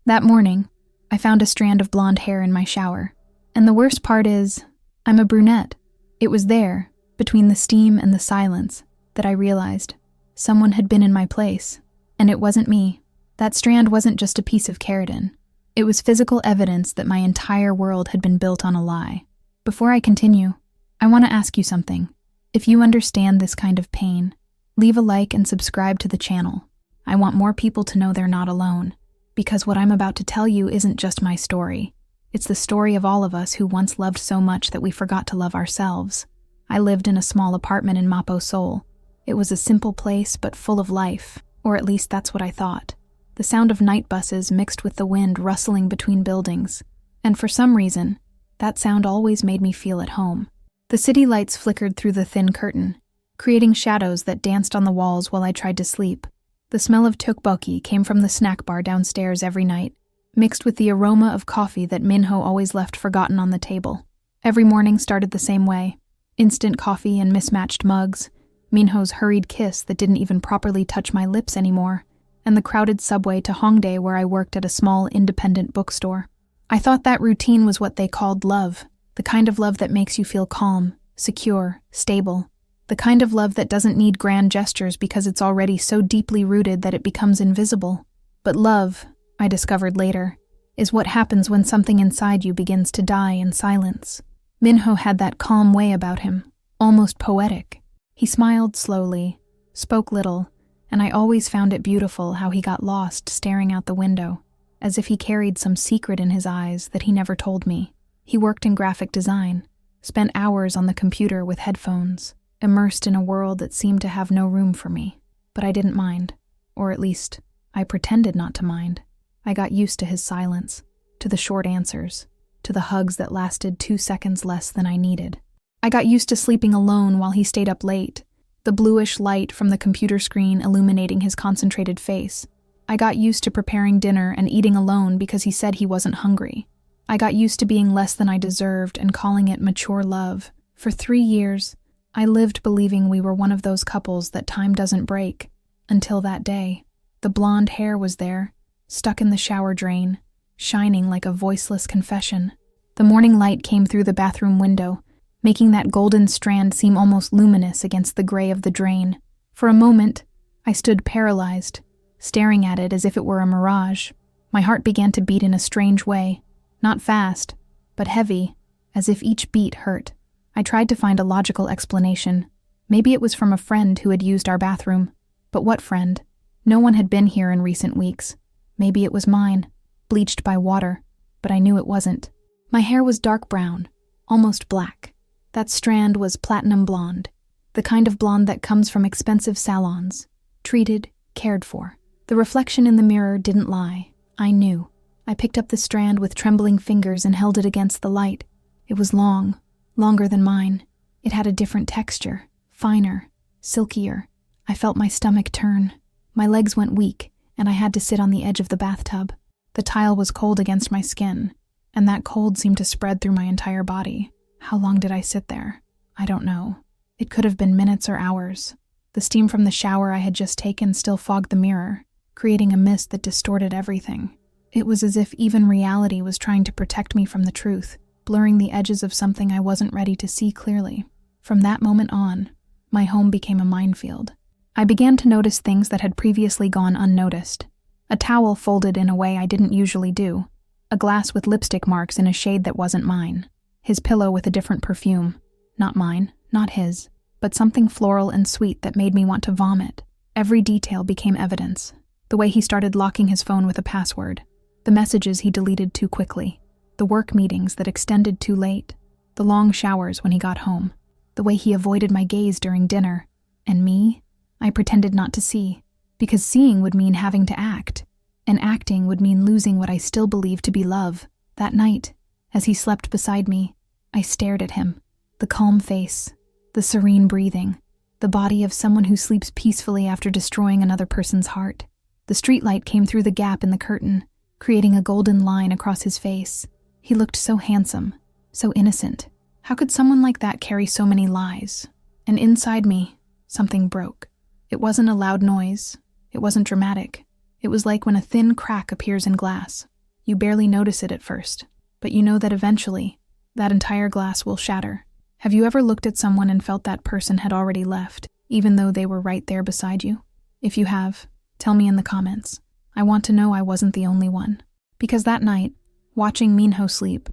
That morning, I found a strand of blonde hair in my shower. And the worst part is, I'm a brunette. It was there, between the steam and the silence, that I realized someone had been in my place. And it wasn't me. That strand wasn't just a piece of keratin. It was physical evidence that my entire world had been built on a lie. Before I continue, I want to ask you something. If you understand this kind of pain, leave a like and subscribe to the channel. I want more people to know they're not alone, because what I'm about to tell you isn't just my story. It's the story of all of us who once loved so much that we forgot to love ourselves. I lived in a small apartment in Mapo, Seoul. It was a simple place but full of life, or at least that's what I thought. The sound of night buses mixed with the wind rustling between buildings, and for some reason, that sound always made me feel at home. The city lights flickered through the thin curtain, creating shadows that danced on the walls while I tried to sleep. The smell of tteokbokki came from the snack bar downstairs every night, mixed with the aroma of coffee that Minho always left forgotten on the table. Every morning started the same way. Instant coffee and mismatched mugs, Minho's hurried kiss that didn't even properly touch my lips anymore, and the crowded subway to Hongdae where I worked at a small independent bookstore. I thought that routine was what they called love, the kind of love that makes you feel calm, secure, stable, the kind of love that doesn't need grand gestures because it's already so deeply rooted that it becomes invisible. But love, I discovered later, is what happens when something inside you begins to die in silence. Minho had that calm way about him, almost poetic. He smiled slowly, spoke little, and I always found it beautiful how he got lost staring out the window, as if he carried some secret in his eyes that he never told me. He worked in graphic design, spent hours on the computer with headphones, immersed in a world that seemed to have no room for me. But I didn't mind, or at least, I pretended not to mind. I got used to his silence, to the short answers, to the hugs that lasted 2 seconds less than I needed. I got used to sleeping alone while he stayed up late, the bluish light from the computer screen illuminating his concentrated face. I got used to preparing dinner and eating alone because he said he wasn't hungry. I got used to being less than I deserved and calling it mature love. For 3 years, I lived believing we were one of those couples that time doesn't break. Until that day. The blonde hair was there, stuck in the shower drain, shining like a voiceless confession. The morning light came through the bathroom window, making that golden strand seem almost luminous against the gray of the drain. For a moment, I stood paralyzed, staring at it as if it were a mirage. My heart began to beat in a strange way, not fast, but heavy, as if each beat hurt. I tried to find a logical explanation. Maybe it was from a friend who had used our bathroom. But what friend? No one had been here in recent weeks. Maybe it was mine, bleached by water, but I knew it wasn't. My hair was dark brown, almost black. That strand was platinum blonde, the kind of blonde that comes from expensive salons, treated, cared for. The reflection in the mirror didn't lie. I knew. I picked up the strand with trembling fingers and held it against the light. It was long, longer than mine. It had a different texture, finer, silkier. I felt my stomach turn. My legs went weak, and I had to sit on the edge of the bathtub. The tile was cold against my skin, and that cold seemed to spread through my entire body. How long did I sit there? I don't know. It could have been minutes or hours. The steam from the shower I had just taken still fogged the mirror, creating a mist that distorted everything. It was as if even reality was trying to protect me from the truth, blurring the edges of something I wasn't ready to see clearly. From that moment on, my home became a minefield. I began to notice things that had previously gone unnoticed. A towel folded in a way I didn't usually do. A glass with lipstick marks in a shade that wasn't mine. His pillow with a different perfume. Not mine, not his, but something floral and sweet that made me want to vomit. Every detail became evidence. The way he started locking his phone with a password. The messages he deleted too quickly. The work meetings that extended too late. The long showers when he got home. The way he avoided my gaze during dinner. And me? I pretended not to see. Because seeing would mean having to act. And acting would mean losing what I still believed to be love. That night, as he slept beside me, I stared at him. The calm face, the serene breathing, the body of someone who sleeps peacefully after destroying another person's heart. The streetlight came through the gap in the curtain, creating a golden line across his face. He looked so handsome, so innocent. How could someone like that carry so many lies? And inside me, something broke. It wasn't a loud noise. It wasn't dramatic. It was like when a thin crack appears in glass. You barely notice it at first, but you know that eventually, that entire glass will shatter. Have you ever looked at someone and felt that person had already left, even though they were right there beside you? If you have, tell me in the comments. I want to know I wasn't the only one. Because that night, watching Minho sleep,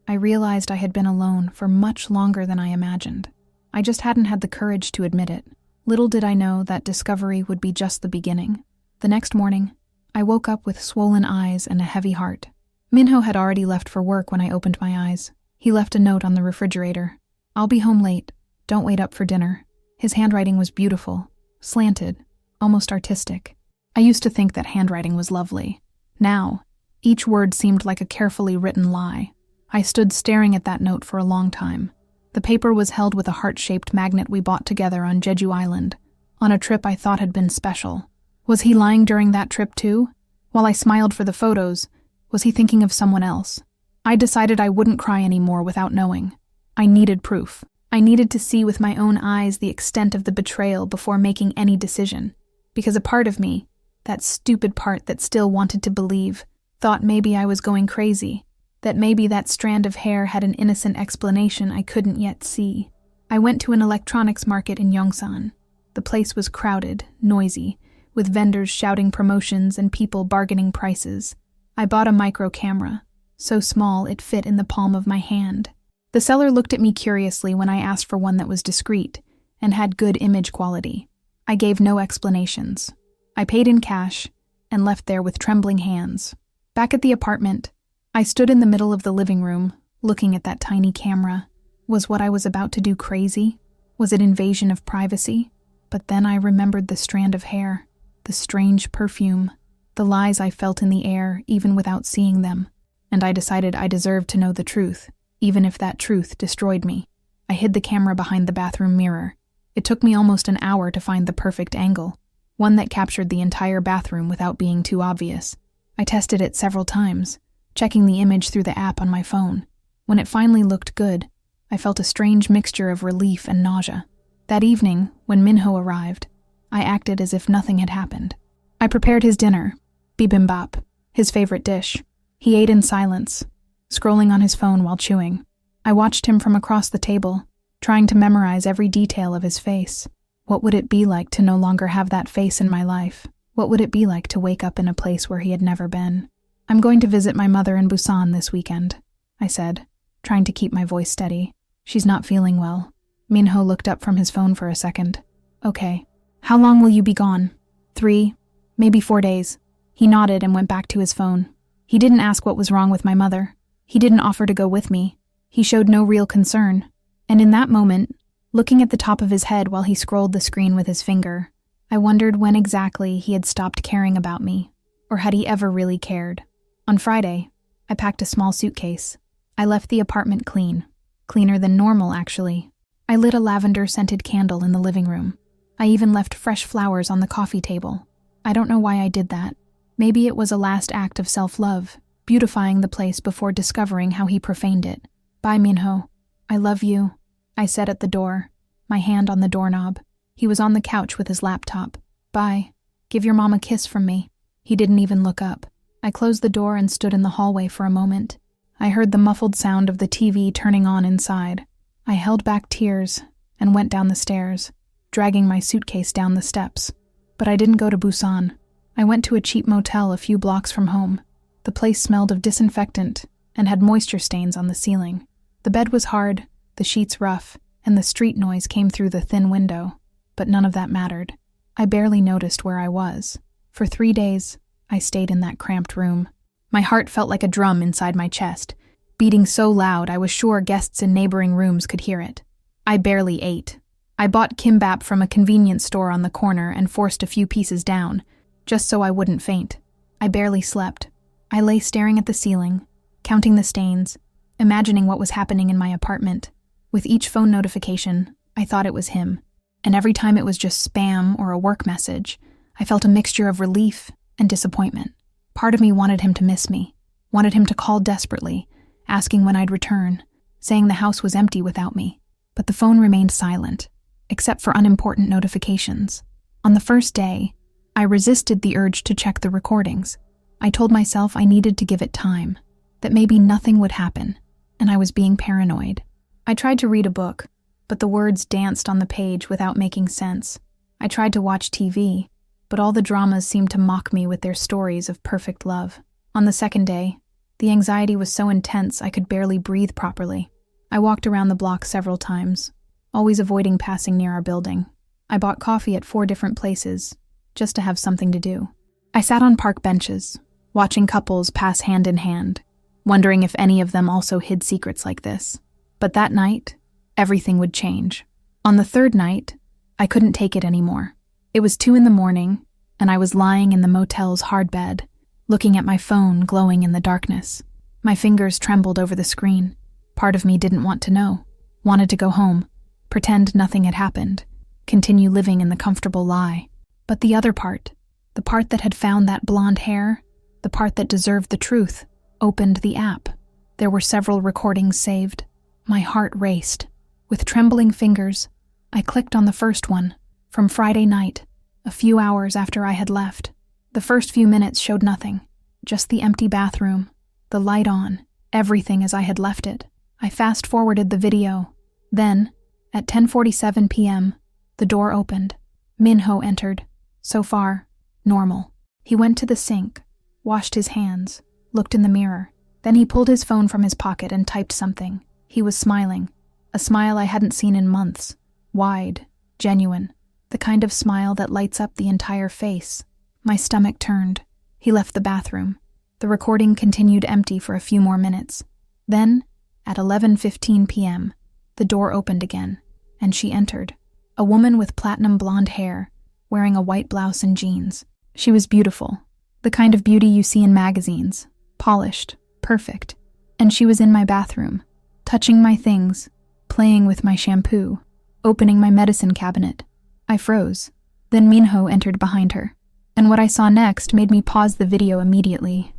I realized I had been alone for much longer than I imagined. I just hadn't had the courage to admit it. Little did I know that discovery would be just the beginning. The next morning, I woke up with swollen eyes and a heavy heart. Minho had already left for work when I opened my eyes. He left a note on the refrigerator. "I'll be home late. Don't wait up for dinner." His handwriting was beautiful, slanted, almost artistic. I used to think that handwriting was lovely. Now, each word seemed like a carefully written lie. I stood staring at that note for a long time. The paper was held with a heart-shaped magnet we bought together on Jeju Island, on a trip I thought had been special. Was he lying during that trip too? While I smiled for the photos, was he thinking of someone else? I decided I wouldn't cry anymore without knowing. I needed proof. I needed to see with my own eyes the extent of the betrayal before making any decision. Because a part of me, that stupid part that still wanted to believe, thought maybe I was going crazy, that maybe that strand of hair had an innocent explanation I couldn't yet see. I went to an electronics market in Yongsan. The place was crowded, noisy, with vendors shouting promotions and people bargaining prices. I bought a micro camera, so small it fit in the palm of my hand. The seller looked at me curiously when I asked for one that was discreet and had good image quality. I gave no explanations. I paid in cash and left there with trembling hands. Back at the apartment, I stood in the middle of the living room, looking at that tiny camera. Was what I was about to do crazy? Was it invasion of privacy? But then I remembered the strand of hair, the strange perfume, the lies I felt in the air even without seeing them, and I decided I deserved to know the truth, even if that truth destroyed me. I hid the camera behind the bathroom mirror. It took me almost an hour to find the perfect angle, one that captured the entire bathroom without being too obvious. I tested it several times, checking the image through the app on my phone. When it finally looked good, I felt a strange mixture of relief and nausea. That evening, when Minho arrived, I acted as if nothing had happened. I prepared his dinner, bibimbap, his favorite dish. He ate in silence, scrolling on his phone while chewing. I watched him from across the table, trying to memorize every detail of his face. What would it be like to no longer have that face in my life? What would it be like to wake up in a place where he had never been? "I'm going to visit my mother in Busan this weekend," I said, trying to keep my voice steady. "She's not feeling well." Minho looked up from his phone for a second. "Okay. How long will you be gone?" 3, maybe 4 days. He nodded and went back to his phone. He didn't ask what was wrong with my mother. He didn't offer to go with me. He showed no real concern. And in that moment, looking at the top of his head while he scrolled the screen with his finger, I wondered when exactly he had stopped caring about me, or had he ever really cared. On Friday, I packed a small suitcase. I left the apartment clean. Cleaner than normal, actually. I lit a lavender-scented candle in the living room. I even left fresh flowers on the coffee table. I don't know why I did that. Maybe it was a last act of self-love, beautifying the place before discovering how he profaned it. "Bye, Minho. I love you," I said at the door, my hand on the doorknob. He was on the couch with his laptop. "Bye. Give your mom a kiss from me." He didn't even look up. I closed the door and stood in the hallway for a moment. I heard the muffled sound of the TV turning on inside. I held back tears and went down the stairs, dragging my suitcase down the steps. But I didn't go to Busan. I went to a cheap motel a few blocks from home. The place smelled of disinfectant and had moisture stains on the ceiling. The bed was hard, the sheets rough, and the street noise came through the thin window. But none of that mattered. I barely noticed where I was. For 3 days, I stayed in that cramped room. My heart felt like a drum inside my chest, beating so loud I was sure guests in neighboring rooms could hear it. I barely ate. I bought kimbap from a convenience store on the corner and forced a few pieces down, just so I wouldn't faint. I barely slept. I lay staring at the ceiling, counting the stains, imagining what was happening in my apartment. With each phone notification, I thought it was him. And every time it was just spam or a work message, I felt a mixture of relief and disappointment. Part of me wanted him to miss me, wanted him to call desperately, asking when I'd return, saying the house was empty without me. But the phone remained silent, except for unimportant notifications. On the first day, I resisted the urge to check the recordings. I told myself I needed to give it time, that maybe nothing would happen, and I was being paranoid. I tried to read a book, but the words danced on the page without making sense. I tried to watch TV, but all the dramas seemed to mock me with their stories of perfect love. On the second day, the anxiety was so intense I could barely breathe properly. I walked around the block several times, always avoiding passing near our building. I bought coffee at 4 different places, just to have something to do. I sat on park benches, watching couples pass hand in hand, wondering if any of them also hid secrets like this. But that night, everything would change. On the third night, I couldn't take it anymore. It was 2 a.m, and I was lying in the motel's hard bed, looking at my phone glowing in the darkness. My fingers trembled over the screen. Part of me didn't want to know, wanted to go home, pretend nothing had happened, continue living in the comfortable lie. But the other part, the part that had found that blonde hair, the part that deserved the truth, opened the app. There were several recordings saved. My heart raced. With trembling fingers, I clicked on the first one, from Friday night, a few hours after I had left. The first few minutes showed nothing, just the empty bathroom, the light on, everything as I had left it. I fast-forwarded the video. Then, at 10:47 p.m., the door opened. Minho entered. So far, normal. He went to the sink, washed his hands, looked in the mirror. Then he pulled his phone from his pocket and typed something. He was smiling, a smile I hadn't seen in months. Wide, genuine, the kind of smile that lights up the entire face. My stomach turned. He left the bathroom. The recording continued empty for a few more minutes. Then, at 11:15 p.m., the door opened again, and she entered. A woman with platinum blonde hair, wearing a white blouse and jeans. She was beautiful, the kind of beauty you see in magazines, polished, perfect. And she was in my bathroom, touching my things, playing with my shampoo, opening my medicine cabinet. I froze. Then Minho entered behind her, and what I saw next made me pause the video immediately.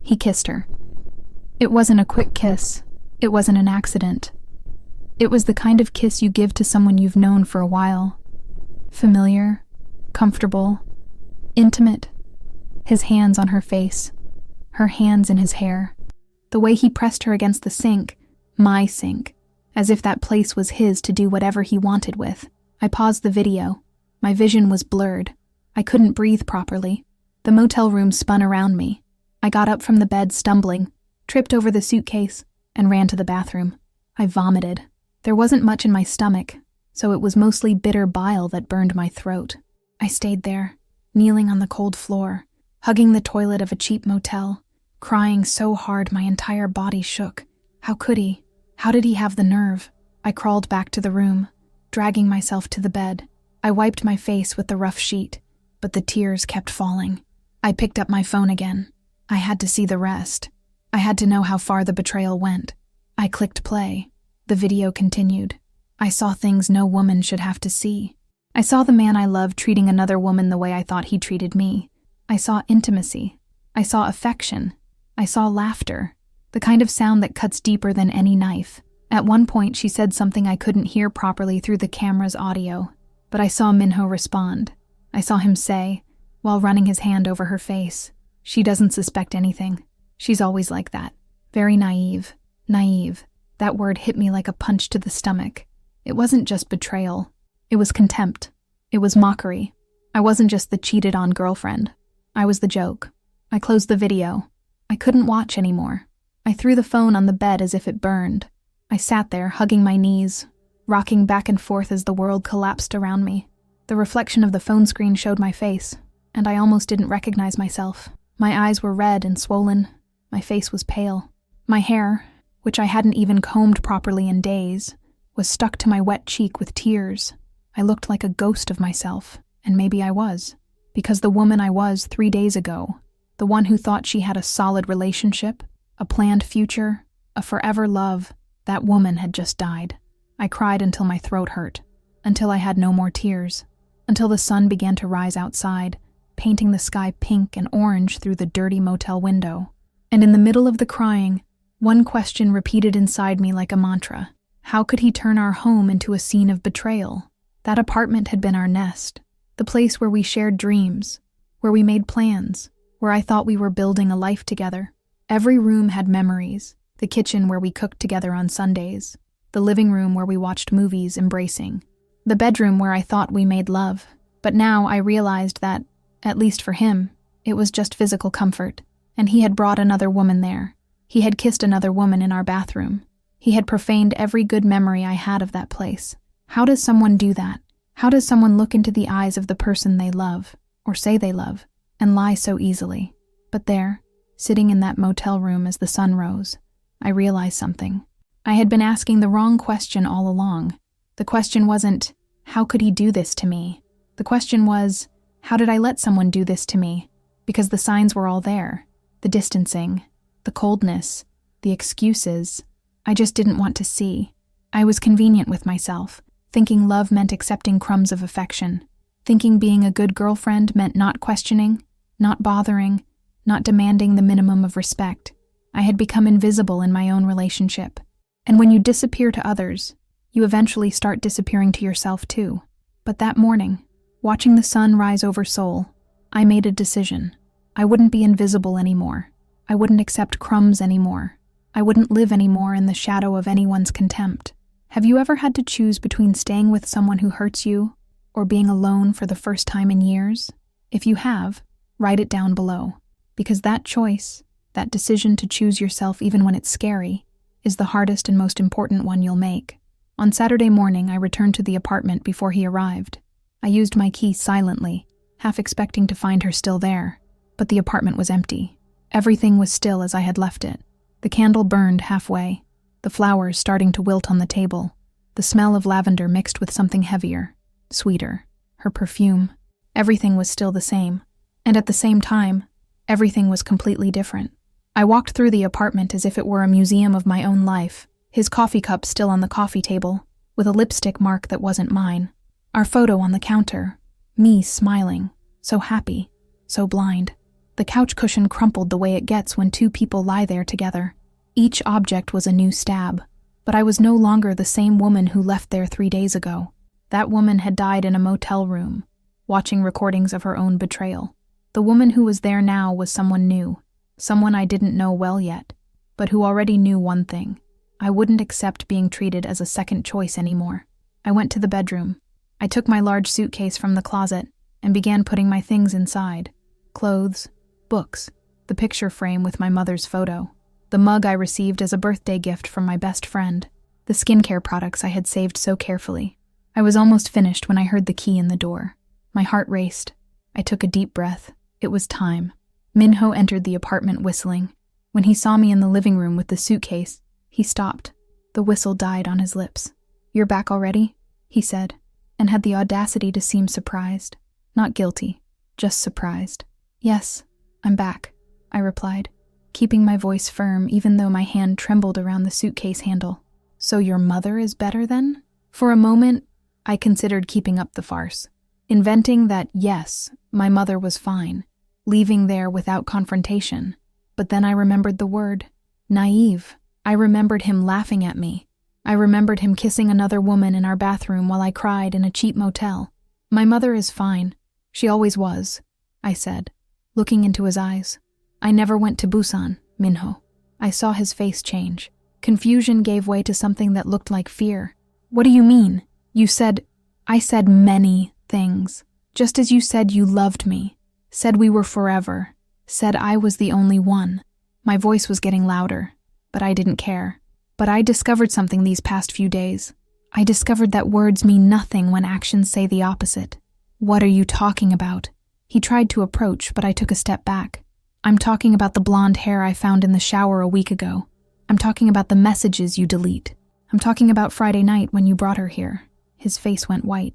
He kissed her. It wasn't a quick kiss. It wasn't an accident. It was the kind of kiss you give to someone you've known for a while. Familiar, comfortable, intimate. His hands on her face, her hands in his hair. The way he pressed her against the sink, my sink, as if that place was his to do whatever he wanted with. I paused the video. My vision was blurred. I couldn't breathe properly. The motel room spun around me. I got up from the bed stumbling, tripped over the suitcase, and ran to the bathroom. I vomited. There wasn't much in my stomach, so it was mostly bitter bile that burned my throat. I stayed there, kneeling on the cold floor, hugging the toilet of a cheap motel, crying so hard my entire body shook. How could he? How did he have the nerve? I crawled back to the room, dragging myself to the bed. I wiped my face with the rough sheet, but the tears kept falling. I picked up my phone again. I had to see the rest. I had to know how far the betrayal went. I clicked play. The video continued. I saw things no woman should have to see. I saw the man I loved treating another woman the way I thought he treated me. I saw intimacy. I saw affection. I saw laughter, the kind of sound that cuts deeper than any knife. At one point, she said something I couldn't hear properly through the camera's audio, but I saw Minho respond. I saw him say, while running his hand over her face, "She doesn't suspect anything. She's always like that. Very naive. Naive." That word hit me like a punch to the stomach. It wasn't just betrayal. It was contempt. It was mockery. I wasn't just the cheated-on girlfriend. I was the joke. I closed the video. I couldn't watch anymore. I threw the phone on the bed as if it burned. I sat there, hugging my knees, rocking back and forth as the world collapsed around me. The reflection of the phone screen showed my face, and I almost didn't recognize myself. My eyes were red and swollen. My face was pale. My hair, which I hadn't even combed properly in days, was stuck to my wet cheek with tears. I looked like a ghost of myself, and maybe I was, because the woman I was 3 days ago, the one who thought she had a solid relationship, a planned future, a forever love, that woman had just died. I cried until my throat hurt, until I had no more tears, until the sun began to rise outside, painting the sky pink and orange through the dirty motel window. And in the middle of the crying, one question repeated inside me like a mantra. How could he turn our home into a scene of betrayal? That apartment had been our nest, the place where we shared dreams, where we made plans, where I thought we were building a life together. Every room had memories: the kitchen where we cooked together on Sundays, the living room where we watched movies embracing, the bedroom where I thought we made love. But now I realized that, at least for him, it was just physical comfort, and he had brought another woman there. He had kissed another woman in our bathroom. He had profaned every good memory I had of that place. How does someone do that? How does someone look into the eyes of the person they love, or say they love, and lie so easily? But there, sitting in that motel room as the sun rose, I realized something. I had been asking the wrong question all along. The question wasn't, how could he do this to me? The question was, how did I let someone do this to me? Because the signs were all there. The distancing, the coldness, the excuses. I just didn't want to see. I was convenient with myself, thinking love meant accepting crumbs of affection, thinking being a good girlfriend meant not questioning, not bothering, not demanding the minimum of respect. I had become invisible in my own relationship. And when you disappear to others, you eventually start disappearing to yourself too. But that morning, watching the sun rise over Seoul, I made a decision. I wouldn't be invisible anymore. I wouldn't accept crumbs anymore. I wouldn't live anymore in the shadow of anyone's contempt. Have you ever had to choose between staying with someone who hurts you or being alone for the first time in years? If you have, write it down below. Because that choice, that decision to choose yourself even when it's scary, is the hardest and most important one you'll make. On Saturday morning, I returned to the apartment before he arrived. I used my key silently, half expecting to find her still there. But the apartment was empty. Everything was still as I had left it. The candle burned halfway, the flowers starting to wilt on the table, the smell of lavender mixed with something heavier, sweeter, her perfume. Everything was still the same, and at the same time, everything was completely different. I walked through the apartment as if it were a museum of my own life, his coffee cup still on the coffee table, with a lipstick mark that wasn't mine, our photo on the counter, me smiling, so happy, so blind. The couch cushion crumpled the way it gets when two people lie there together. Each object was a new stab, but I was no longer the same woman who left there 3 days ago. That woman had died in a motel room, watching recordings of her own betrayal. The woman who was there now was someone new, someone I didn't know well yet, but who already knew one thing. I wouldn't accept being treated as a second choice anymore. I went to the bedroom. I took my large suitcase from the closet and began putting my things inside. Clothes, books, the picture frame with my mother's photo, the mug I received as a birthday gift from my best friend, the skincare products I had saved so carefully. I was almost finished when I heard the key in the door. My heart raced. I took a deep breath. It was time. Minho entered the apartment whistling. When he saw me in the living room with the suitcase, he stopped. The whistle died on his lips. "You're back already?" he said, and had the audacity to seem surprised. Not guilty, just surprised. "Yes, I'm back," I replied, keeping my voice firm even though my hand trembled around the suitcase handle. "So your mother is better then?" For a moment, I considered keeping up the farce, inventing that, yes, my mother was fine, leaving there without confrontation. But then I remembered the word, naive. I remembered him laughing at me. I remembered him kissing another woman in our bathroom while I cried in a cheap motel. "My mother is fine. She always was," I said, looking into his eyes. "I never went to Busan, Minho." I saw his face change. Confusion gave way to something that looked like fear. "What do you mean? You said—" "I said many things. Just as you said you loved me, said we were forever, said I was the only one." My voice was getting louder, but I didn't care. But I discovered something these past few days. I discovered that words mean nothing when actions say the opposite. "What are you talking about?" He tried to approach, but I took a step back. "I'm talking about the blonde hair I found in the shower a week ago. I'm talking about the messages you delete. I'm talking about Friday night when you brought her here." His face went white.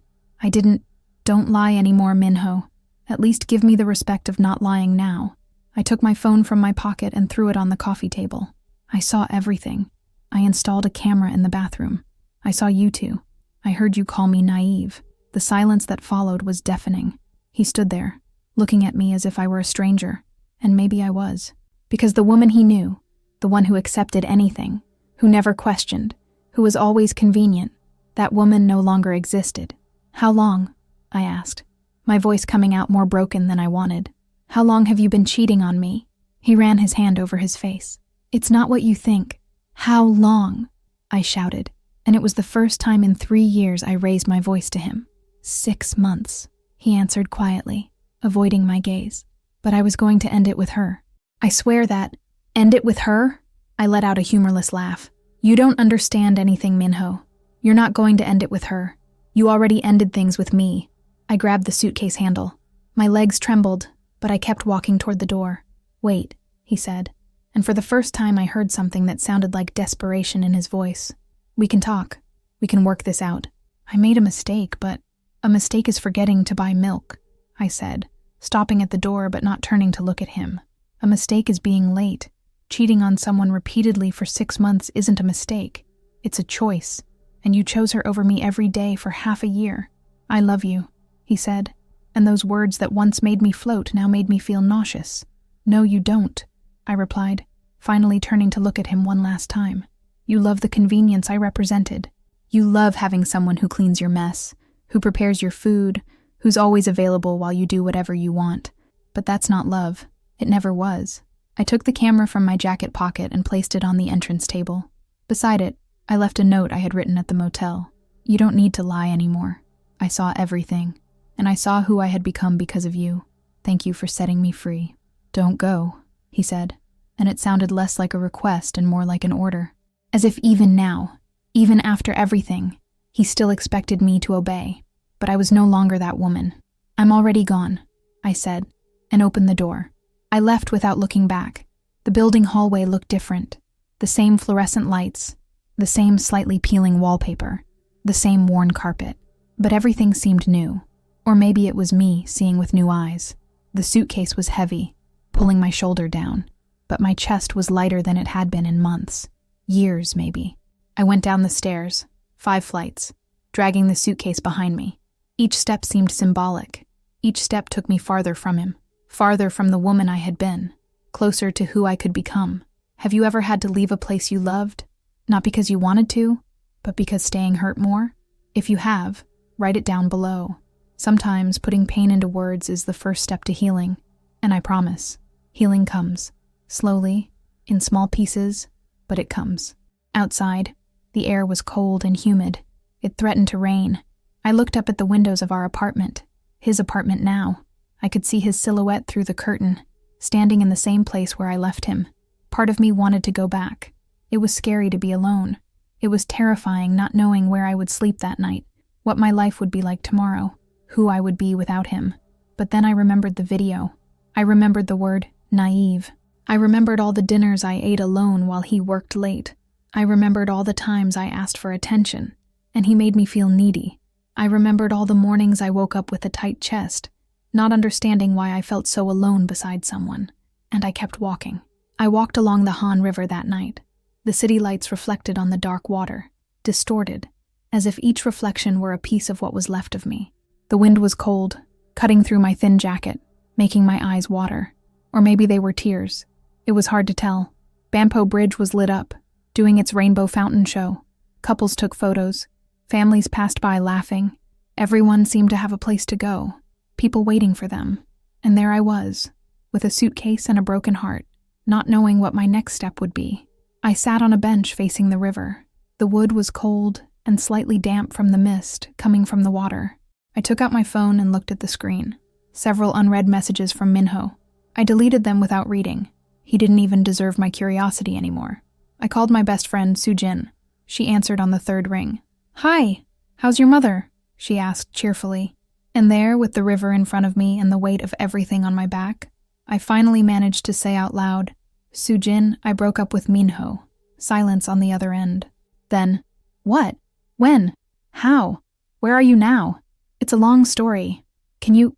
Don't lie anymore, Minho. At least give me the respect of not lying now." I took my phone from my pocket and threw it on the coffee table. I saw everything. I installed a camera in the bathroom. I saw you two. I heard you call me naive. The silence that followed was deafening. He stood there, looking at me as if I were a stranger, and maybe I was. Because the woman he knew, the one who accepted anything, who never questioned, who was always convenient, that woman no longer existed. "How long?" I asked, my voice coming out more broken than I wanted. How long have you been cheating on me? He ran his hand over his face. It's not what you think. How long? I shouted, and it was the first time in 3 years I raised my voice to him. 6 months, he answered quietly, avoiding my gaze. But I was going to end it with her. I swear that. End it with her? I let out a humorless laugh. You don't understand anything, Minho. You're not going to end it with her. You already ended things with me. I grabbed the suitcase handle. My legs trembled, but I kept walking toward the door. Wait, he said, and for the first time I heard something that sounded like desperation in his voice. We can talk. We can work this out. I made a mistake, but a mistake is forgetting to buy milk, I said, stopping at the door but not turning to look at him. A mistake is being late. Cheating on someone repeatedly for 6 months isn't a mistake. It's a choice, and you chose her over me every day for half a year. I love you, he said, and those words that once made me float now made me feel nauseous. No, you don't, I replied, finally turning to look at him one last time. You love the convenience I represented. You love having someone who cleans your mess, who prepares your food, who's always available while you do whatever you want. But that's not love. It never was. I took the camera from my jacket pocket and placed it on the entrance table. Beside it, I left a note I had written at the motel. You don't need to lie anymore. I saw everything, and I saw who I had become because of you. Thank you for setting me free. Don't go, he said, and it sounded less like a request and more like an order. As if even now, even after everything, he still expected me to obey. But I was no longer that woman. I'm already gone, I said, and opened the door. I left without looking back. The building hallway looked different. The same fluorescent lights, the same slightly peeling wallpaper, the same worn carpet. But everything seemed new. Or maybe it was me seeing with new eyes. The suitcase was heavy, pulling my shoulder down, but my chest was lighter than it had been in months. Years, maybe. I went down the stairs, 5 flights, dragging the suitcase behind me. Each step seemed symbolic. Each step took me farther from him, farther from the woman I had been, closer to who I could become. Have you ever had to leave a place you loved? Not because you wanted to, but because staying hurt more? If you have, write it down below. Sometimes putting pain into words is the first step to healing, and I promise, healing comes. Slowly, in small pieces, but it comes. Outside, the air was cold and humid. It threatened to rain. I looked up at the windows of our apartment, his apartment now. I could see his silhouette through the curtain, standing in the same place where I left him. Part of me wanted to go back. It was scary to be alone. It was terrifying not knowing where I would sleep that night, what my life would be like tomorrow, who I would be without him. But then I remembered the video. I remembered the word naive. I remembered all the dinners I ate alone while he worked late. I remembered all the times I asked for attention, and he made me feel needy. I remembered all the mornings I woke up with a tight chest, not understanding why I felt so alone beside someone. And I kept walking. I walked along the Han River that night. The city lights reflected on the dark water, distorted, as if each reflection were a piece of what was left of me. The wind was cold, cutting through my thin jacket, making my eyes water. Or maybe they were tears. It was hard to tell. Banpo Bridge was lit up, doing its rainbow fountain show. Couples took photos. Families passed by laughing. Everyone seemed to have a place to go. People waiting for them. And there I was, with a suitcase and a broken heart, not knowing what my next step would be. I sat on a bench facing the river. The wood was cold and slightly damp from the mist coming from the water. I took out my phone and looked at the screen. Several unread messages from Minho. I deleted them without reading. He didn't even deserve my curiosity anymore. I called my best friend, Sujin. She answered on the 3rd ring. "Hi, how's your mother?" she asked cheerfully. And there, with the river in front of me and the weight of everything on my back, I finally managed to say out loud, "Sujin, I broke up with Minho." Silence on the other end. Then, "What? When? How? Where are you now? It's a long story. Can you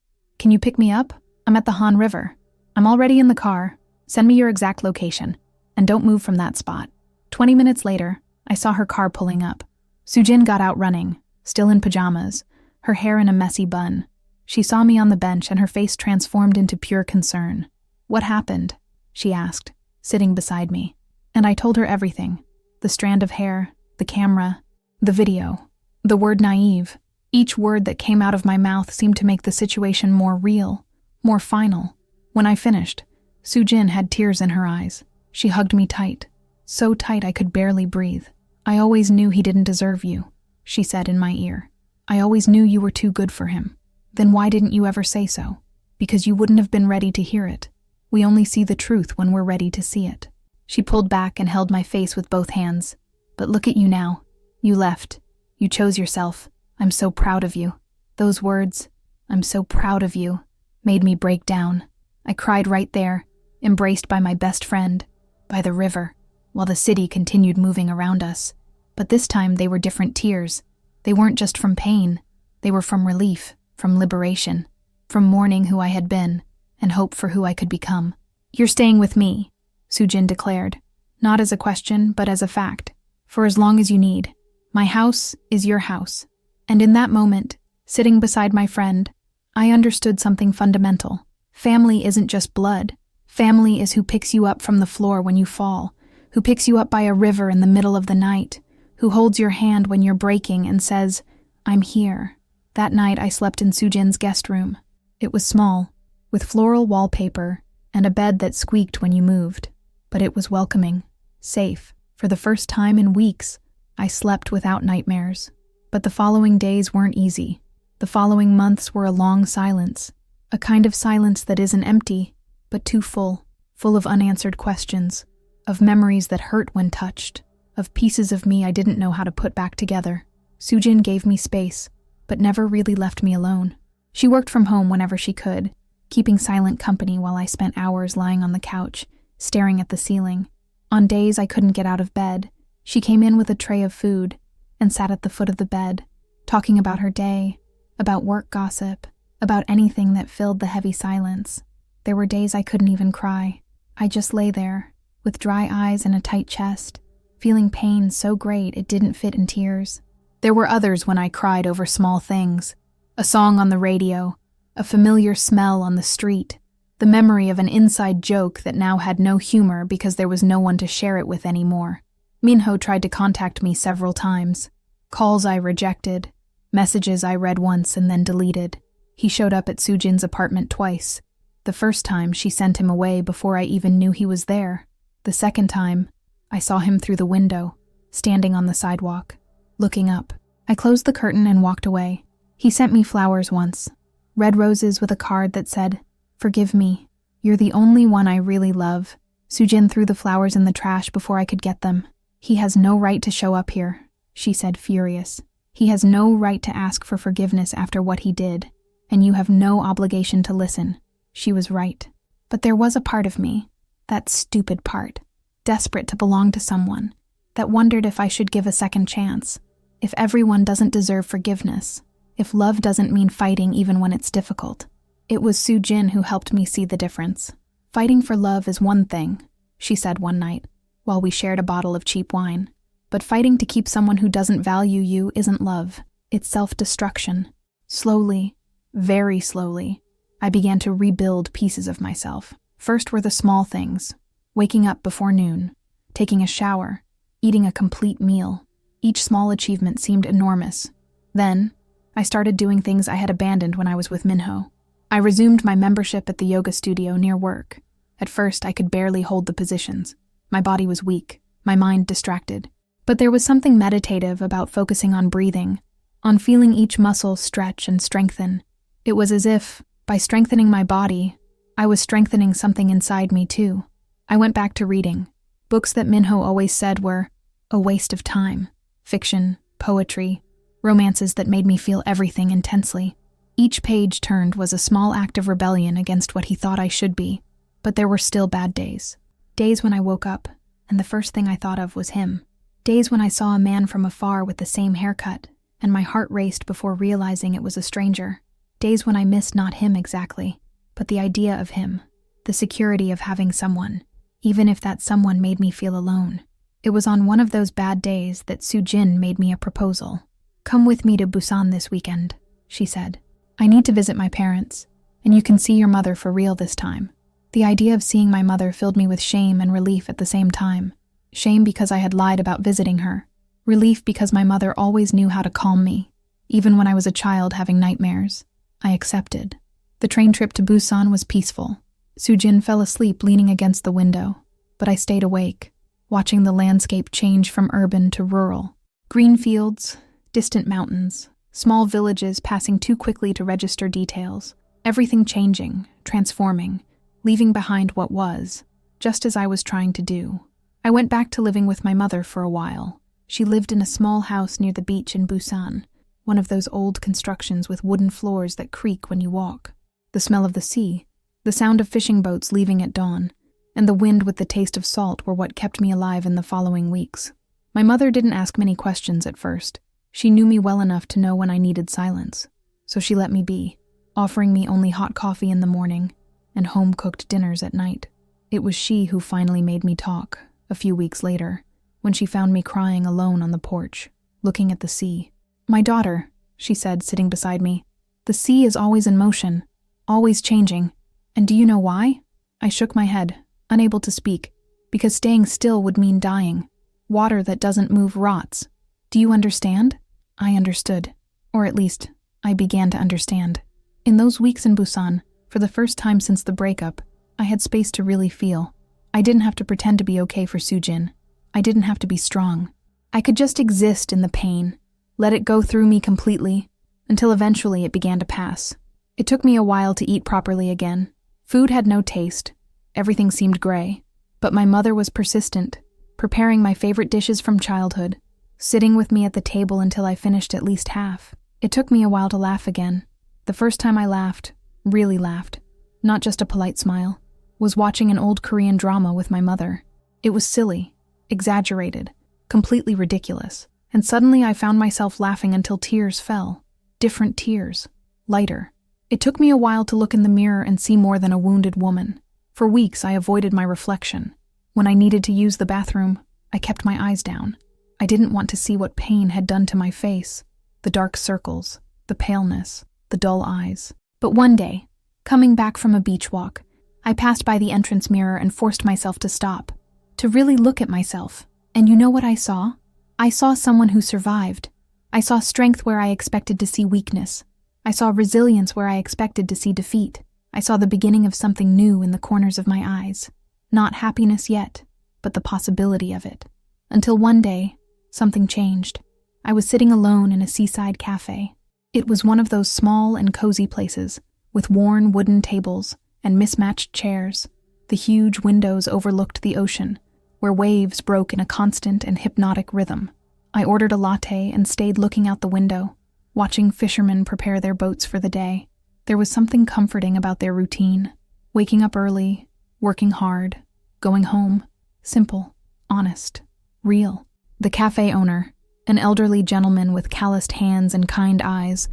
pick me up? I'm at the Han River. I'm already in the car. Send me your exact location. And don't move from that spot." 20 minutes later, I saw her car pulling up. Sujin got out running, still in pajamas, her hair in a messy bun. She saw me on the bench and her face transformed into pure concern. "What happened?" she asked, sitting beside me. And I told her everything. The strand of hair, the camera, the video, the word naive. Each word that came out of my mouth seemed to make the situation more real, more final. When I finished, Sujin had tears in her eyes. She hugged me tight, so tight I could barely breathe. "I always knew he didn't deserve you," she said in my ear. "I always knew you were too good for him. Then why didn't you ever say so? Because you wouldn't have been ready to hear it. We only see the truth when we're ready to see it." She pulled back and held my face with both hands. "But look at you now. You left. You chose yourself. I'm so proud of you." Those words, "I'm so proud of you," made me break down. I cried right there, embraced by my best friend, by the river, while the city continued moving around us. But this time they were different tears. They weren't just from pain. They were from relief, from liberation, from mourning who I had been, and hope for who I could become. "You're staying with me," Sujin declared, not as a question, but as a fact. "For as long as you need. My house is your house." And in that moment, sitting beside my friend, I understood something fundamental. Family isn't just blood. Family is who picks you up from the floor when you fall, who picks you up by a river in the middle of the night, who holds your hand when you're breaking and says, "I'm here." That night I slept in Sujin's guest room. It was small, with floral wallpaper and a bed that squeaked when you moved. But it was welcoming, safe. For the first time in weeks, I slept without nightmares. But the following days weren't easy. The following months were a long silence, a kind of silence that isn't empty, but too full of unanswered questions, of memories that hurt when touched, of pieces of me I didn't know how to put back together. Sujin gave me space, but never really left me alone. She worked from home whenever she could, keeping silent company while I spent hours lying on the couch, staring at the ceiling. On days I couldn't get out of bed, she came in with a tray of food and sat at the foot of the bed, talking about her day, about work gossip, about anything that filled the heavy silence. There were days I couldn't even cry. I just lay there, with dry eyes and a tight chest, feeling pain so great it didn't fit in tears. There were others when I cried over small things. A song on the radio, a familiar smell on the street, the memory of an inside joke that now had no humor because there was no one to share it with anymore. Minho tried to contact me several times. Calls I rejected, messages I read once and then deleted. He showed up at Sujin's apartment twice. The first time, she sent him away before I even knew he was there. The second time, I saw him through the window, standing on the sidewalk, looking up. I closed the curtain and walked away. He sent me flowers once, red roses with a card that said, "Forgive me. You're the only one I really love." Sujin threw the flowers in the trash before I could get them. "He has no right to show up here," she said, furious. "He has no right to ask for forgiveness after what he did, and you have no obligation to listen." She was right. But there was a part of me, that stupid part, desperate to belong to someone, that wondered if I should give a second chance, if everyone doesn't deserve forgiveness, if love doesn't mean fighting even when it's difficult. It was Sujin who helped me see the difference. "Fighting for love is one thing," she said one night, while we shared a bottle of cheap wine. "But fighting to keep someone who doesn't value you isn't love. It's self-destruction." Slowly, very slowly, I began to rebuild pieces of myself. First were the small things: waking up before noon, taking a shower, eating a complete meal. Each small achievement seemed enormous. Then, I started doing things I had abandoned when I was with Minho. I resumed my membership at the yoga studio near work. At first, I could barely hold the positions. My body was weak, my mind distracted. But there was something meditative about focusing on breathing, on feeling each muscle stretch and strengthen. It was as if, by strengthening my body, I was strengthening something inside me too. I went back to reading. Books that Minho always said were a waste of time. Fiction, poetry, romances that made me feel everything intensely. Each page turned was a small act of rebellion against what he thought I should be. But there were still bad days. Days when I woke up, and the first thing I thought of was him. Days when I saw a man from afar with the same haircut, and my heart raced before realizing it was a stranger. Days when I missed not him exactly, but the idea of him, the security of having someone, even if that someone made me feel alone. It was on one of those bad days that Sujin made me a proposal. "Come with me to Busan this weekend," she said. "I need to visit my parents, and you can see your mother for real this time." The idea of seeing my mother filled me with shame and relief at the same time. Shame because I had lied about visiting her. Relief because my mother always knew how to calm me, even when I was a child having nightmares. I accepted. The train trip to Busan was peaceful. Sujin fell asleep leaning against the window, but I stayed awake, watching the landscape change from urban to rural. Green fields, distant mountains, small villages passing too quickly to register details. Everything changing, transforming, leaving behind what was, just as I was trying to do. I went back to living with my mother for a while. She lived in a small house near the beach in Busan, one of those old constructions with wooden floors that creak when you walk. The smell of the sea, the sound of fishing boats leaving at dawn, and the wind with the taste of salt were what kept me alive in the following weeks. My mother didn't ask many questions at first. She knew me well enough to know when I needed silence, so she let me be, offering me only hot coffee in the morning and home-cooked dinners at night. It was she who finally made me talk, a few weeks later, when she found me crying alone on the porch, looking at the sea. "My daughter," she said, sitting beside me, "the sea is always in motion, always changing. And do you know why?" I shook my head, unable to speak, because staying still would mean dying. Water that doesn't move rots. Do you understand? I understood. Or at least, I began to understand. In those weeks in Busan, for the first time since the breakup, I had space to really feel. I didn't have to pretend to be okay for Sujin. I didn't have to be strong. I could just exist in the pain, let it go through me completely, until eventually it began to pass. It took me a while to eat properly again. Food had no taste. Everything seemed gray. But my mother was persistent, preparing my favorite dishes from childhood, sitting with me at the table until I finished at least half. It took me a while to laugh again. The first time I laughed, really laughed, not just a polite smile, was watching an old Korean drama with my mother. It was silly, exaggerated, completely ridiculous, and suddenly I found myself laughing until tears fell. Different tears, lighter. It took me a while to look in the mirror and see more than a wounded woman. For weeks I avoided my reflection. When I needed to use the bathroom, I kept my eyes down. I didn't want to see what pain had done to my face, the dark circles, the paleness, the dull eyes. But one day, coming back from a beach walk, I passed by the entrance mirror and forced myself to stop, to really look at myself. And you know what I saw? I saw someone who survived. I saw strength where I expected to see weakness. I saw resilience where I expected to see defeat. I saw the beginning of something new in the corners of my eyes. Not happiness yet, but the possibility of it. Until one day, something changed. I was sitting alone in a seaside cafe. It was one of those small and cozy places, with worn wooden tables and mismatched chairs. The huge windows overlooked the ocean, where waves broke in a constant and hypnotic rhythm. I ordered a latte and stayed looking out the window, watching fishermen prepare their boats for the day. There was something comforting about their routine. Waking up early, working hard, going home. Simple, honest, real. The cafe owner, an elderly gentleman with calloused hands and kind eyes,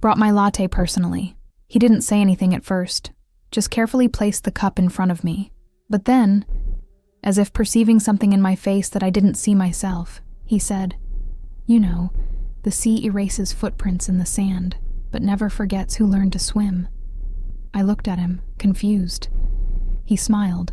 brought my latte personally. He didn't say anything at first, just carefully placed the cup in front of me. But then, as if perceiving something in my face that I didn't see myself, he said, "You know, the sea erases footprints in the sand, but never forgets who learned to swim." I looked at him, confused. He smiled,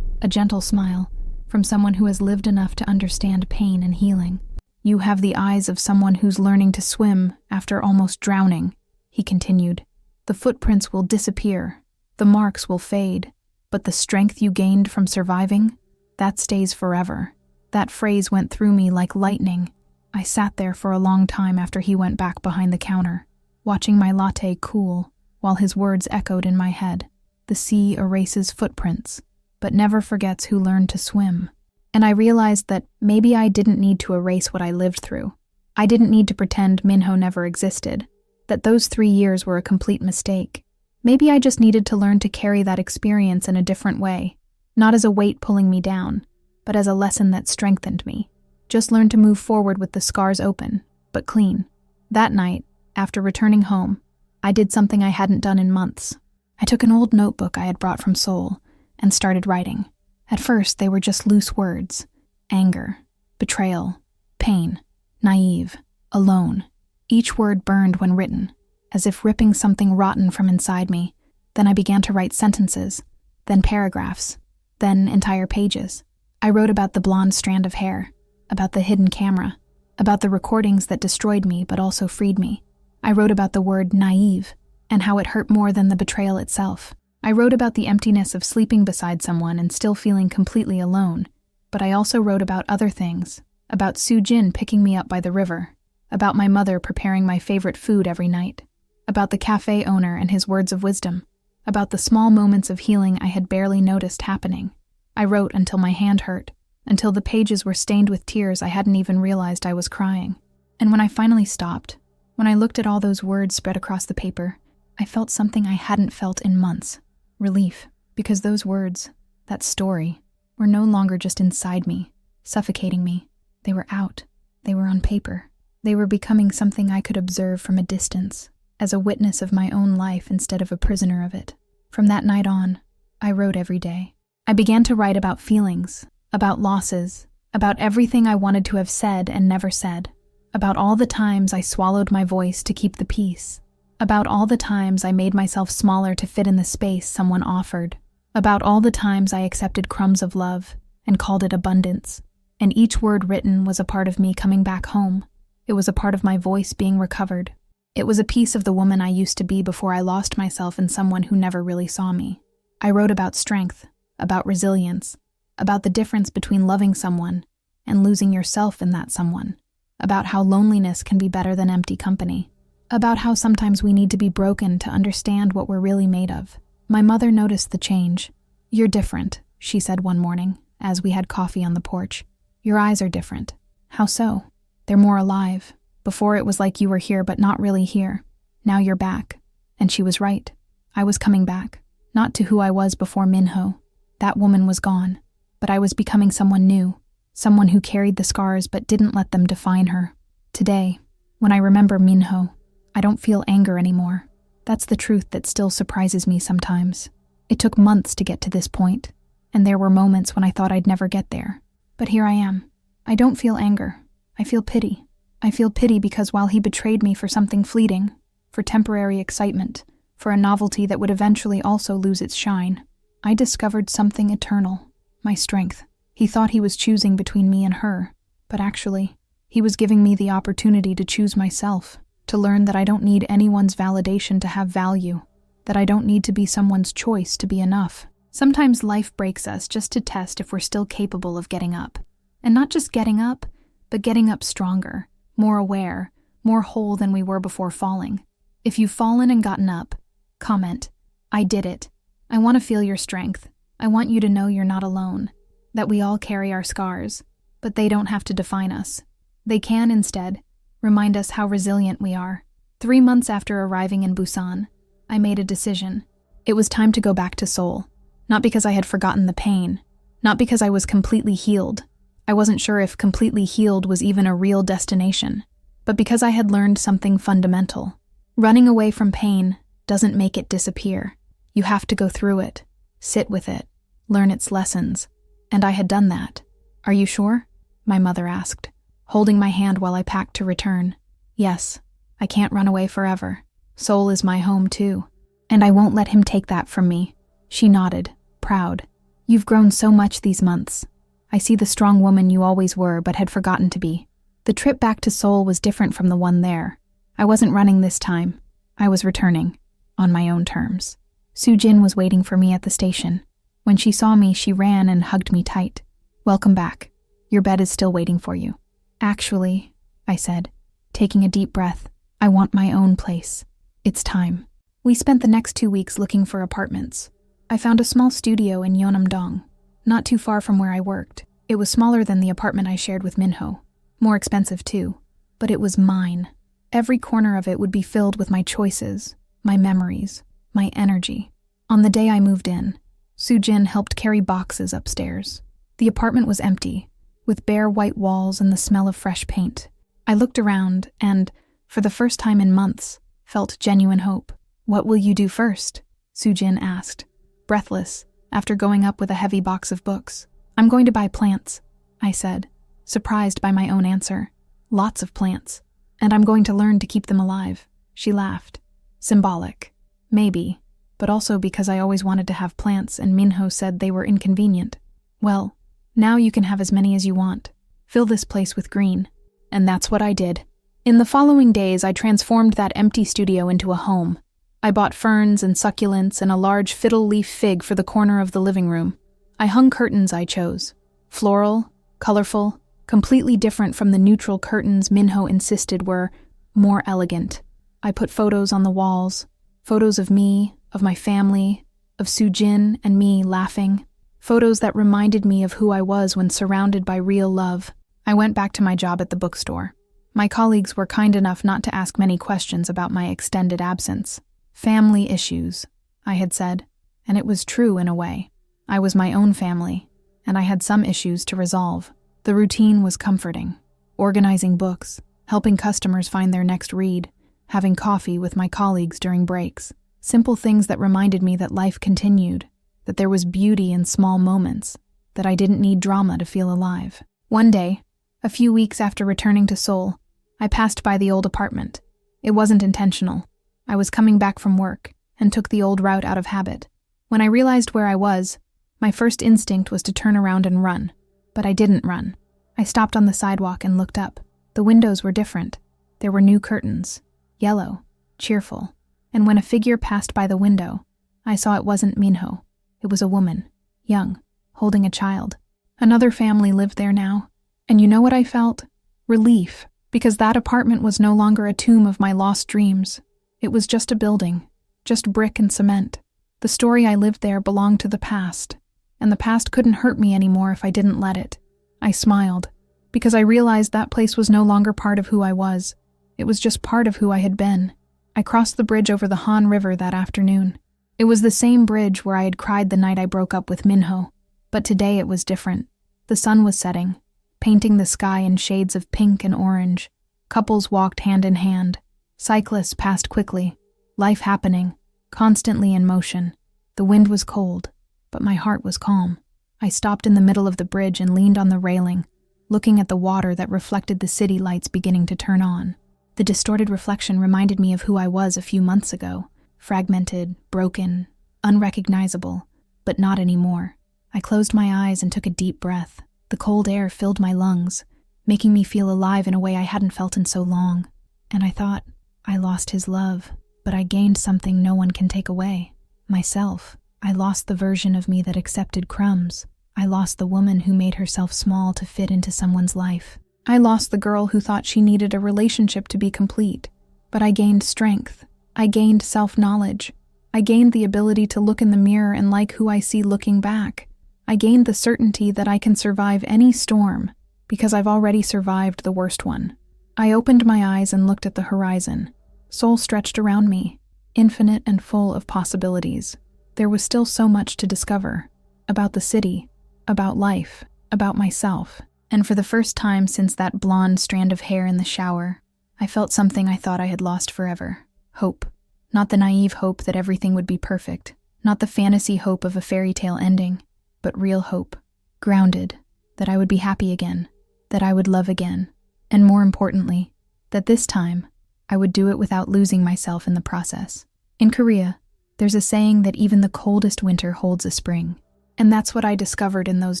a gentle smile, from someone who has lived enough to understand pain and healing. "You have the eyes of someone who's learning to swim after almost drowning," he continued. "The footprints will disappear, the marks will fade, but the strength you gained from surviving, that stays forever." That phrase went through me like lightning. I sat there for a long time after he went back behind the counter, watching my latte cool, while his words echoed in my head. The sea erases footprints, but never forgets who learned to swim. And I realized that maybe I didn't need to erase what I lived through. I didn't need to pretend Minho never existed, that those 3 years were a complete mistake. Maybe I just needed to learn to carry that experience in a different way, not as a weight pulling me down, but as a lesson that strengthened me. Just learn to move forward with the scars open, but clean. That night, after returning home, I did something I hadn't done in months. I took an old notebook I had brought from Seoul and started writing. At first, they were just loose words: anger, betrayal, pain, naive, alone. Each word burned when written, as if ripping something rotten from inside me. Then I began to write sentences, then paragraphs, then entire pages. I wrote about the blonde strand of hair, about the hidden camera, about the recordings that destroyed me but also freed me. I wrote about the word naive and how it hurt more than the betrayal itself. I wrote about the emptiness of sleeping beside someone and still feeling completely alone, but I also wrote about other things, about Soo-jin picking me up by the river, about my mother preparing my favorite food every night, about the cafe owner and his words of wisdom, about the small moments of healing I had barely noticed happening. I wrote until my hand hurt, until the pages were stained with tears I hadn't even realized I was crying. And when I finally stopped, when I looked at all those words spread across the paper, I felt something I hadn't felt in months. Relief, because those words, that story, were no longer just inside me, suffocating me. They were out. They were on paper. They were becoming something I could observe from a distance, as a witness of my own life instead of a prisoner of it. From that night on, I wrote every day. I began to write about feelings, about losses, about everything I wanted to have said and never said, about all the times I swallowed my voice to keep the peace, about all the times I made myself smaller to fit in the space someone offered, about all the times I accepted crumbs of love and called it abundance. And each word written was a part of me coming back home. It was a part of my voice being recovered. It was a piece of the woman I used to be before I lost myself in someone who never really saw me. I wrote about strength, about resilience, about the difference between loving someone and losing yourself in that someone, about how loneliness can be better than empty company, about how sometimes we need to be broken to understand what we're really made of. My mother noticed the change. "You're different," she said one morning, as we had coffee on the porch. "Your eyes are different." "How so?" "They're more alive. Before it was like you were here but not really here. Now you're back." And she was right. I was coming back. Not to who I was before Minho. That woman was gone. But I was becoming someone new. Someone who carried the scars but didn't let them define her. Today, when I remember Minho, I don't feel anger anymore. That's the truth that still surprises me sometimes. It took months to get to this point, and there were moments when I thought I'd never get there. But here I am. I don't feel anger. I feel pity. I feel pity because while he betrayed me for something fleeting, for temporary excitement, for a novelty that would eventually also lose its shine, I discovered something eternal, my strength. He thought he was choosing between me and her, but actually, he was giving me the opportunity to choose myself, to learn that I don't need anyone's validation to have value, that I don't need to be someone's choice to be enough. Sometimes life breaks us just to test if we're still capable of getting up. And not just getting up, but getting up stronger, more aware, more whole than we were before falling. If you've fallen and gotten up, comment, "I did it." I want to feel your strength. I want you to know you're not alone, that we all carry our scars, but they don't have to define us. They can, instead, remind us how resilient we are. 3 months after arriving in Busan, I made a decision. It was time to go back to Seoul. Not because I had forgotten the pain, not because I was completely healed. I wasn't sure if completely healed was even a real destination, but because I had learned something fundamental. Running away from pain doesn't make it disappear. You have to go through it, sit with it, learn its lessons. And I had done that. "Are you sure?" my mother asked, holding my hand while I packed to return. "Yes, I can't run away forever. Seoul is my home too, and I won't let him take that from me." She nodded, proud. "You've grown so much these months. I see the strong woman you always were but had forgotten to be." The trip back to Seoul was different from the one there. I wasn't running this time. I was returning, on my own terms. Soo-jin was waiting for me at the station. When she saw me, she ran and hugged me tight. "Welcome back. Your bed is still waiting for you." "Actually," I said, taking a deep breath, "I want my own place. It's time." We spent the next 2 weeks looking for apartments. I found a small studio in Yeonam-dong, not too far from where I worked. It was smaller than the apartment I shared with Minho. More expensive too, but it was mine. Every corner of it would be filled with my choices, my memories, my energy. On the day I moved in, Soo-jin helped carry boxes upstairs. The apartment was empty, with bare white walls and the smell of fresh paint. I looked around and, for the first time in months, felt genuine hope. "What will you do first?" Soo-jin asked, breathless, after going up with a heavy box of books. "I'm going to buy plants," I said, surprised by my own answer. "Lots of plants. And I'm going to learn to keep them alive." She laughed. Symbolic. Maybe, but also because I always wanted to have plants and Minho said they were inconvenient. "Well, now you can have as many as you want. Fill this place with green." And that's what I did. In the following days, I transformed that empty studio into a home. I bought ferns and succulents and a large fiddle leaf fig for the corner of the living room. I hung curtains I chose. Floral, colorful, completely different from the neutral curtains Minho insisted were more elegant. I put photos on the walls, photos of me, of my family, of Sujin and me laughing, photos that reminded me of who I was when surrounded by real love. I went back to my job at the bookstore. My colleagues were kind enough not to ask many questions about my extended absence. Family issues, I had said, and it was true in a way. I was my own family, and I had some issues to resolve. The routine was comforting. Organizing books, helping customers find their next read, having coffee with my colleagues during breaks. Simple things that reminded me that life continued, that there was beauty in small moments, that I didn't need drama to feel alive. One day, a few weeks after returning to Seoul, I passed by the old apartment. It wasn't intentional. I was coming back from work and took the old route out of habit. When I realized where I was, my first instinct was to turn around and run, but I didn't run. I stopped on the sidewalk and looked up. The windows were different. There were new curtains, yellow, cheerful, and when a figure passed by the window, I saw it wasn't Minho. It was a woman, young, holding a child. Another family lived there now, and you know what I felt? Relief, because that apartment was no longer a tomb of my lost dreams. It was just a building, just brick and cement. The story I lived there belonged to the past, and the past couldn't hurt me anymore if I didn't let it. I smiled, because I realized that place was no longer part of who I was. It was just part of who I had been. I crossed the bridge over the Han River that afternoon. It was the same bridge where I had cried the night I broke up with Minho, but today it was different. The sun was setting, painting the sky in shades of pink and orange. Couples walked hand in hand. Cyclists passed quickly, life happening, constantly in motion. The wind was cold, but my heart was calm. I stopped in the middle of the bridge and leaned on the railing, looking at the water that reflected the city lights beginning to turn on. The distorted reflection reminded me of who I was a few months ago, fragmented, broken, unrecognizable, but not anymore. I closed my eyes and took a deep breath. The cold air filled my lungs, making me feel alive in a way I hadn't felt in so long. And I thought, I lost his love, but I gained something no one can take away. Myself. I lost the version of me that accepted crumbs. I lost the woman who made herself small to fit into someone's life. I lost the girl who thought she needed a relationship to be complete. But I gained strength. I gained self-knowledge. I gained the ability to look in the mirror and like who I see looking back. I gained the certainty that I can survive any storm, because I've already survived the worst one. I opened my eyes and looked at the horizon. Seoul stretched around me, infinite and full of possibilities. There was still so much to discover. About the city, about life, about myself. And for the first time since that blonde strand of hair in the shower, I felt something I thought I had lost forever. Hope. Not the naive hope that everything would be perfect. Not the fantasy hope of a fairy tale ending. But real hope. Grounded. That I would be happy again. That I would love again. And more importantly, that this time, I would do it without losing myself in the process. In Korea, there's a saying that even the coldest winter holds a spring. And that's what I discovered in those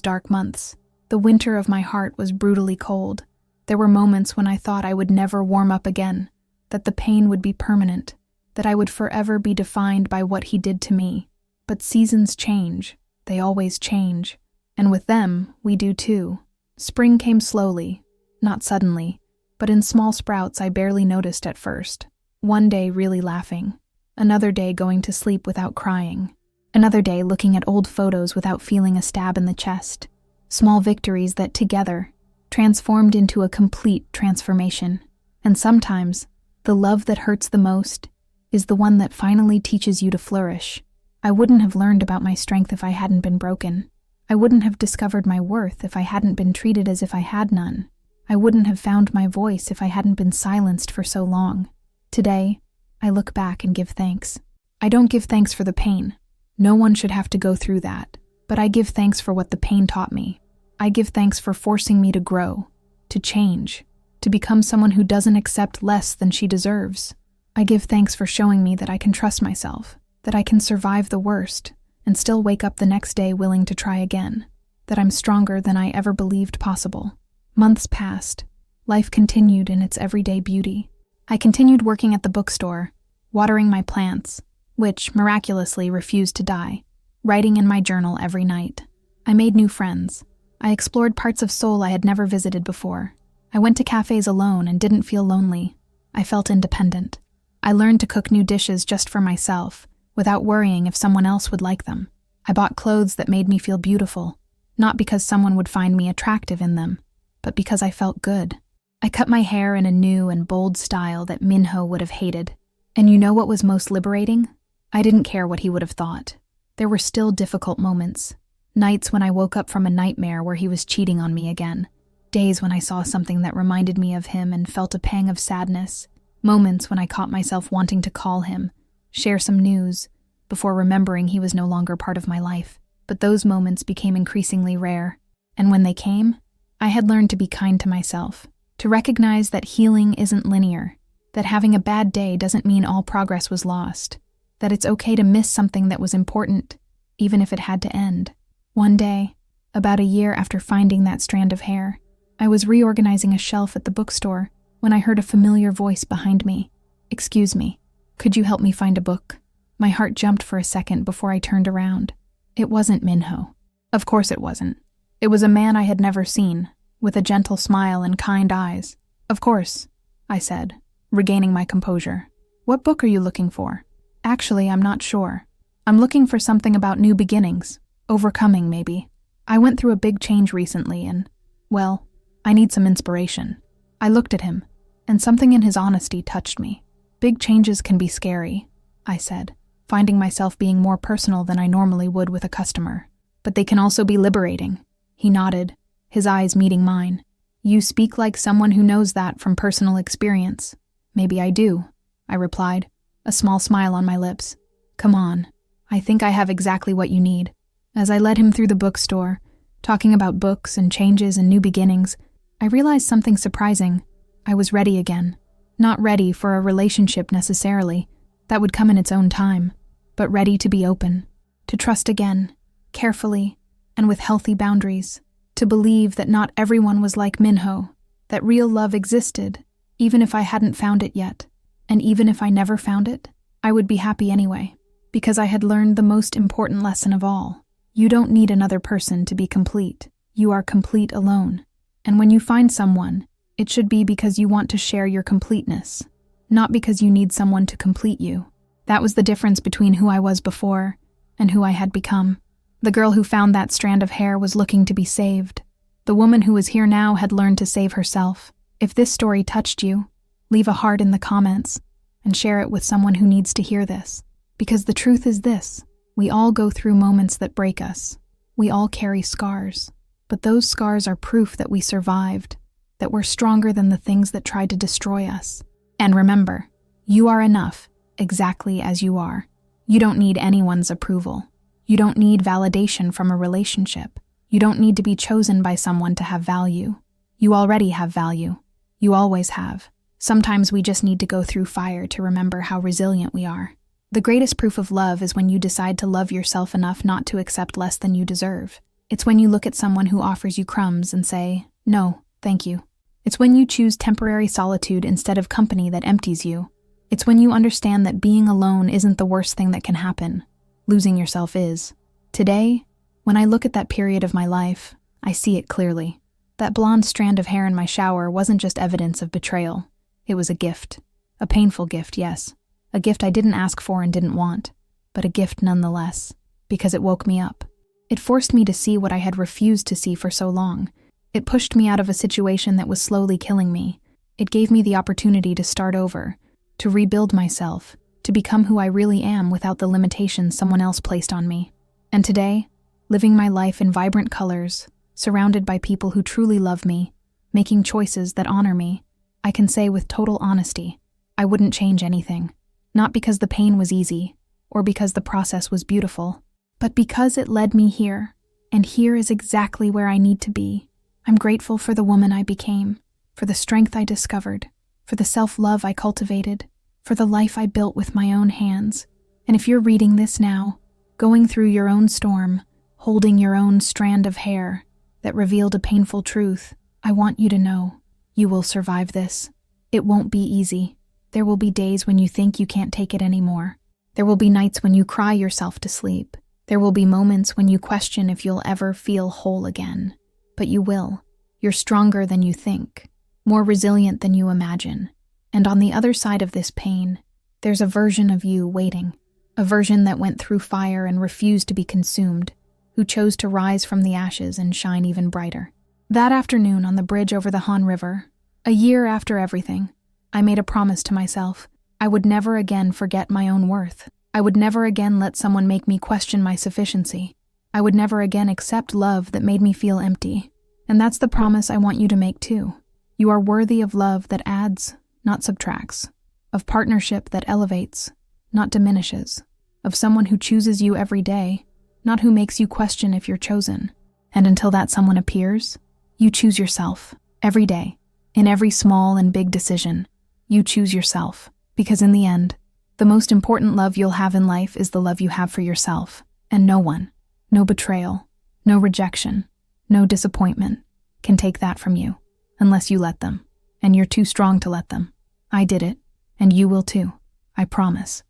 dark months. The winter of my heart was brutally cold. There were moments when I thought I would never warm up again, that the pain would be permanent, that I would forever be defined by what he did to me. But seasons change. They always change. And with them, we do too. Spring came slowly, not suddenly, but in small sprouts I barely noticed at first. One day really laughing. Another day going to sleep without crying. Another day looking at old photos without feeling a stab in the chest. Small victories that together transformed into a complete transformation. And sometimes, the love that hurts the most is the one that finally teaches you to flourish. I wouldn't have learned about my strength if I hadn't been broken. I wouldn't have discovered my worth if I hadn't been treated as if I had none. I wouldn't have found my voice if I hadn't been silenced for so long. Today, I look back and give thanks. I don't give thanks for the pain. No one should have to go through that. But I give thanks for what the pain taught me. I give thanks for forcing me to grow, to change, to become someone who doesn't accept less than she deserves. I give thanks for showing me that I can trust myself, that I can survive the worst, and still wake up the next day willing to try again, that I'm stronger than I ever believed possible. Months passed. Life continued in its everyday beauty. I continued working at the bookstore, watering my plants, which miraculously refused to die, writing in my journal every night. I made new friends. I explored parts of Seoul I had never visited before. I went to cafes alone and didn't feel lonely. I felt independent. I learned to cook new dishes just for myself, without worrying if someone else would like them. I bought clothes that made me feel beautiful, not because someone would find me attractive in them, but because I felt good. I cut my hair in a new and bold style that Minho would have hated. And you know what was most liberating? I didn't care what he would have thought. There were still difficult moments. Nights when I woke up from a nightmare where he was cheating on me again. Days when I saw something that reminded me of him and felt a pang of sadness. Moments when I caught myself wanting to call him, share some news, before remembering he was no longer part of my life. But those moments became increasingly rare. And when they came, I had learned to be kind to myself, to recognize that healing isn't linear, that having a bad day doesn't mean all progress was lost, that it's okay to miss something that was important, even if it had to end. One day, about a year after finding that strand of hair, I was reorganizing a shelf at the bookstore when I heard a familiar voice behind me. "Excuse me, could you help me find a book?" My heart jumped for a second before I turned around. It wasn't Minho. Of course it wasn't. It was a man I had never seen, with a gentle smile and kind eyes. "Of course," I said, regaining my composure. "What book are you looking for?" "Actually, I'm not sure. I'm looking for something about new beginnings. Overcoming, maybe. I went through a big change recently and, well, I need some inspiration." I looked at him, and something in his honesty touched me. "Big changes can be scary," I said, finding myself being more personal than I normally would with a customer. "But they can also be liberating." He nodded, his eyes meeting mine. "You speak like someone who knows that from personal experience." "Maybe I do," I replied, a small smile on my lips. "Come on. I think I have exactly what you need." As I led him through the bookstore, talking about books and changes and new beginnings, I realized something surprising. I was ready again. Not ready for a relationship necessarily, that would come in its own time, but ready to be open, to trust again, carefully, and with healthy boundaries, to believe that not everyone was like Minho, that real love existed, even if I hadn't found it yet. And even if I never found it, I would be happy anyway, because I had learned the most important lesson of all. You don't need another person to be complete. You are complete alone. And when you find someone, it should be because you want to share your completeness, not because you need someone to complete you. That was the difference between who I was before and who I had become. The girl who found that strand of hair was looking to be saved. The woman who was here now had learned to save herself. If this story touched you, leave a heart in the comments and share it with someone who needs to hear this. Because the truth is this: we all go through moments that break us. We all carry scars. But those scars are proof that we survived, that we're stronger than the things that tried to destroy us. And remember, you are enough, exactly as you are. You don't need anyone's approval. You don't need validation from a relationship. You don't need to be chosen by someone to have value. You already have value. You always have. Sometimes we just need to go through fire to remember how resilient we are. The greatest proof of love is when you decide to love yourself enough not to accept less than you deserve. It's when you look at someone who offers you crumbs and say, "No, thank you." It's when you choose temporary solitude instead of company that empties you. It's when you understand that being alone isn't the worst thing that can happen. Losing yourself is. Today, when I look at that period of my life, I see it clearly. That blonde strand of hair in my shower wasn't just evidence of betrayal. It was a gift. A painful gift, yes. A gift I didn't ask for and didn't want, but a gift nonetheless, because it woke me up. It forced me to see what I had refused to see for so long. It pushed me out of a situation that was slowly killing me. It gave me the opportunity to start over, to rebuild myself, to become who I really am without the limitations someone else placed on me. And today, living my life in vibrant colors, surrounded by people who truly love me, making choices that honor me, I can say with total honesty, I wouldn't change anything. Not because the pain was easy, or because the process was beautiful, but because it led me here, and here is exactly where I need to be. I'm grateful for the woman I became, for the strength I discovered, for the self-love I cultivated, for the life I built with my own hands. And if you're reading this now, going through your own storm, holding your own strand of hair that revealed a painful truth, I want you to know, you will survive this. It won't be easy. There will be days when you think you can't take it anymore. There will be nights when you cry yourself to sleep. There will be moments when you question if you'll ever feel whole again. But you will. You're stronger than you think, more resilient than you imagine. And on the other side of this pain, there's a version of you waiting. A version that went through fire and refused to be consumed, who chose to rise from the ashes and shine even brighter. That afternoon on the bridge over the Han River, a year after everything, I made a promise to myself. I would never again forget my own worth. I would never again let someone make me question my sufficiency. I would never again accept love that made me feel empty. And that's the promise I want you to make too. You are worthy of love that adds, not subtracts. Of partnership that elevates, not diminishes. Of someone who chooses you every day, not who makes you question if you're chosen. And until that someone appears, you choose yourself, every day. In every small and big decision, you choose yourself. Because in the end, the most important love you'll have in life is the love you have for yourself. And no one, no betrayal, no rejection, no disappointment can take that from you, unless you let them. And you're too strong to let them. I did it, and you will too. I promise.